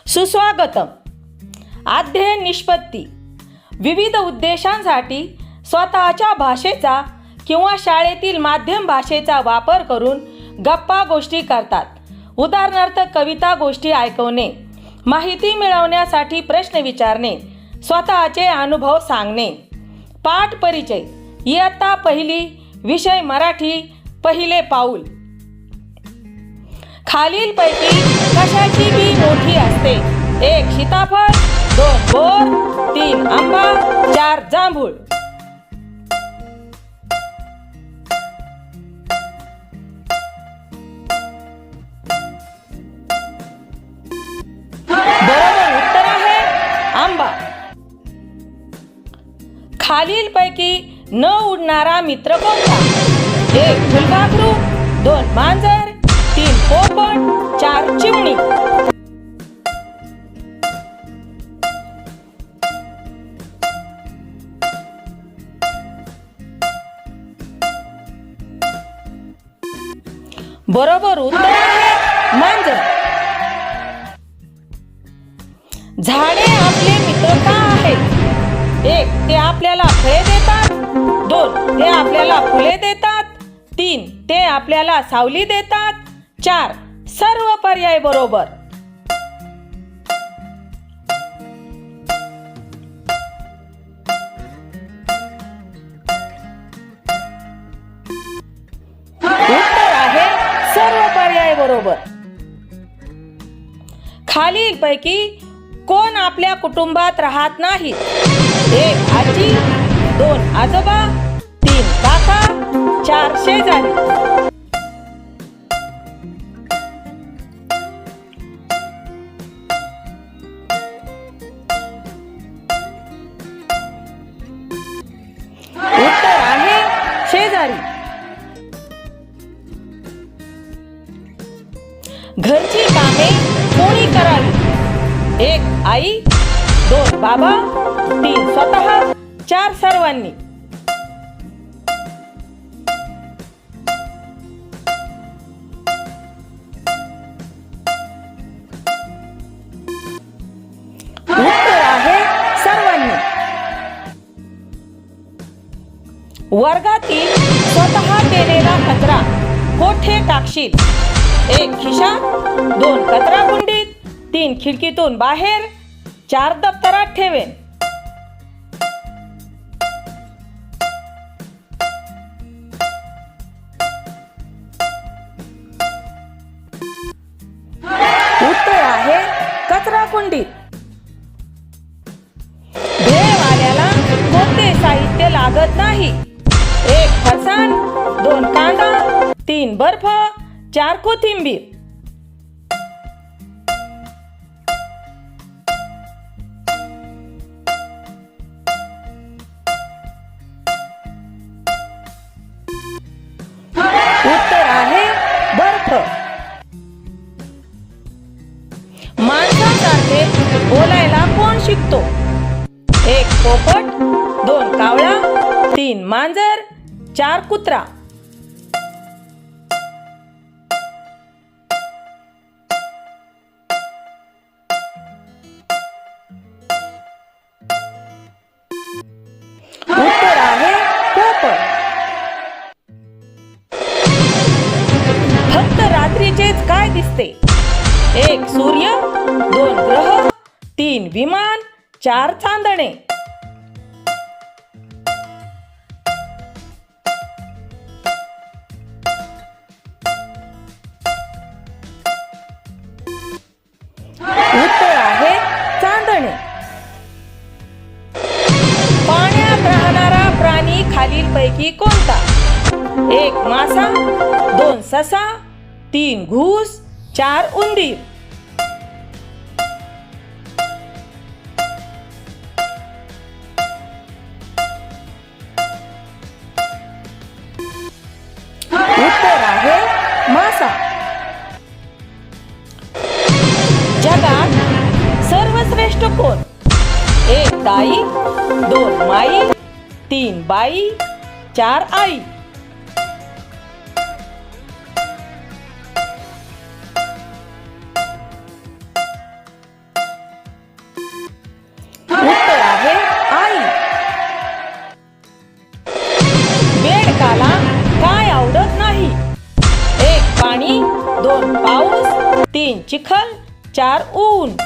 सुस्वागतम. अध्ययन निष्पत्ती. विविध उद्देशांसाठी स्वतःच्या भाषेचा किंवा शाळेतील माध्यम भाषेचा वापर करून गप्पा गोष्टी करतात. उदाहरणार्थ कविता गोष्टी ऐकवणे, माहिती मिळवण्यासाठी प्रश्न विचारणे, स्वतःचे अनुभव सांगणे. पाठ परिचय. इयत्ता पहिली, विषय मराठी, पहिले पाऊल. खालीलपैकी कशाची बी मोठी असते? 1 सीताफळ, 2 बोर, 3 आंबा, 4 जांभूळ. बरोबर उत्तर आहे आंबा. खालीलपैकी न उडणारा मित्र कोणता? 1 फुलपाखरू, 2 मांजर, 3 पोपट, 4 चिमणी. बरोबर उत्तर आहे मांजर. झाडे आपले मित्र का आहेत? 1 ते आपल्याला फळे देतात, 2 ते आपल्याला फुले देतात, 3 ते आपल्याला सावली देतात, 4 सर्व पर्याय बरोबर. उत्तर आहे सर्व पर्याय बरोबर. खालीलपैकी कोण आपल्या कुटुंबात राहत नाही? 1 आजी, 2 आजोबा, 3 काका, 4 शेजारी. उत्तर आहे शेजारी. घरची कामे कोणी करावी? 1 आई, 2 बाबा, 3 स्वतः, 4 सर्वांनी. उत्तर आहे सर्वांनी. वर्गातील स्वतः केलेला कचरा कोठे टाकशील? 1 खिशात, 2 कचरा कुंडीत, 3 खिडकीतून बाहेर, 4 दप्तरात ठेवेन. उत्तर आहे कचरा कुंडीत. भेळवाल्याला कोणते साहित्य लागत नाही? 1 फरसाण, 2 कांदा, 3 बर्फ, 4 कोथिंबीर. उत्तर आहे बर्फ. माणसासारखे बोलायला कोण शिकतो? 1 पोपट, 2 कावळा, 3 मांजर, 4 कुत्रा. उत्तर आहे पोपट. फक्त रात्रीचेच काय दिसते? 1 सूर्य, 2 ग्रह, 3 विमान, 4 चांदणे. उत्तर आहे चांदणे. पाण्यात राहणारा प्राणी खालीलपैकी कोणता? 1 मासा, 2 ससा, 3 घूस, 4 उंदीर. उत्तर आहे मासा. जगात सर्वश्रेष्ठ कोण? 1 दाई, 2 माई, 3 बाई, 4 आई. चिखल, 4 ऊन.